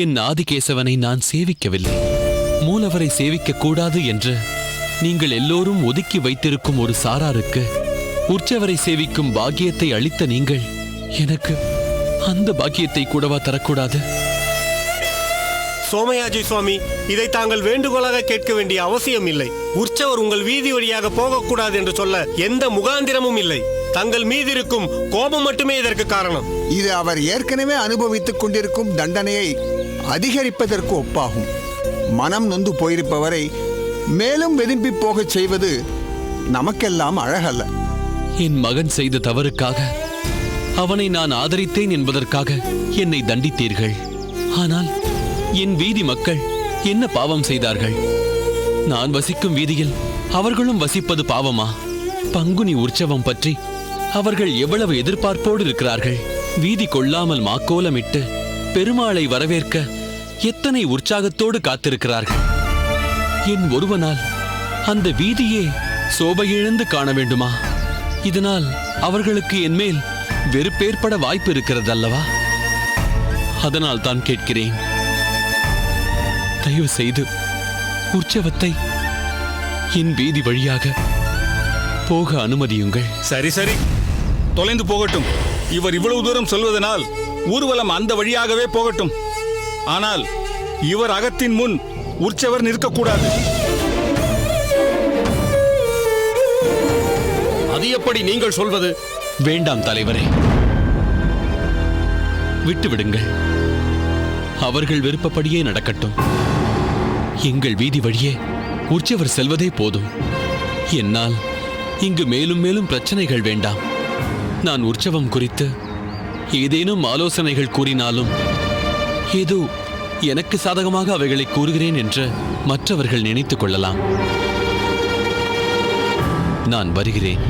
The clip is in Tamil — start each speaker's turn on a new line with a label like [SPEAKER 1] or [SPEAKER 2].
[SPEAKER 1] என் ஆதிகேசவனை நான் சேவிக்கவில்லை. மூலவரை சேவிக்க கூடாது என்று நீங்கள் எல்லோரும் ஒதுக்கி வைத்திருக்கும் ஒரு சாராருக்கு உற்சவரை சேவிக்கும் பாக்கியத்தை அளித்த நீங்கள் எனக்கு அந்த பாக்கியத்தை கூடவா தரக்கூடாது?
[SPEAKER 2] சோமயாஜி சுவாமி, இதை தாங்கள் வேண்டுகோளாக கேட்க வேண்டிய அவசியம் இல்லை. உற்சவர் உங்கள் வீதி வழியாக போகக்கூடாது என்று சொல்ல எந்த முகாந்திரமும் இல்லை. தங்கள் மீது இருக்கும் கோபம் மட்டுமே இதற்கு காரணம்.
[SPEAKER 3] இது அவர் ஏற்கனவே அனுபவித்துக் கொண்டிருக்கும் தண்டனையை அதிகரிப்பதற்கு ஒப்பாகும். மனம் நொந்து போயிருப்பவரை மேலும் வெதும்பி போகச் செய்வது நமக்கெல்லாம் அழகல்ல.
[SPEAKER 1] என் மகன் செய்த தவறுக்காக அவனை நான் ஆதரித்தேன் என்பதற்காக என்னை தண்டித்தீர்கள். ஆனால் என் வீதி மக்கள் என்ன பாவம் செய்தார்கள்? நான் வசிக்கும் வீதியில் அவர்களும் வசிப்பது பாவமா? பங்குனி உற்சவம் பற்றி அவர்கள் எவ்வளவு எதிர்பார்ப்போடு இருக்கிறார்கள். வீதி கொள்ளாமல் மாக்கோலமிட்டு பெருமாளை வரவேற்க எத்தனை உற்சாகத்தோடு காத்திருக்கிறார்கள். என் ஒருவனால் அந்த வீதியே சோபையிழந்து காண வேண்டுமா? இதனால் அவர்களுக்கு என் மேல் வெறுப்பேற்பட வாய்ப்பு இருக்கிறது அல்லவா? அதனால் தான் கேட்கிறேன், தயவு செய்து உற்சவத்தை என் வீதி வழியாக போக அனுமதியுங்கள்.
[SPEAKER 4] சரி சரி, தொலைந்து போகட்டும். இவர் இவ்வளவு தூரம் சொல்வதனால் ஊர்வலம் அந்த வழியாகவே போகட்டும். ஆனால் இவர் அகத்தின் முன் உற்சவர் நிற்கக்கூடாது.
[SPEAKER 2] அது எப்படி நீங்கள் சொல்வது?
[SPEAKER 1] வேண்டாம் தலைவரே, விட்டுவிடுங்கள். அவர்கள் விருப்பப்படியே நடக்கட்டும். எங்கள் வீதி வழியே உற்சவர் செல்வதே போதும். என்னால் இங்கு மேலும் மேலும் பிரச்சனைகள் வேண்டாம். நான் உற்சவம் குறித்து ஏதேனும் ஆலோசனைகள் கூறினாலும் ஏதோ எனக்கு சாதகமாக அவைகளை கூறுகிறேன் என்று மற்றவர்கள் நினைத்துக் கொள்ளலாம். நான் வருகிறேன்.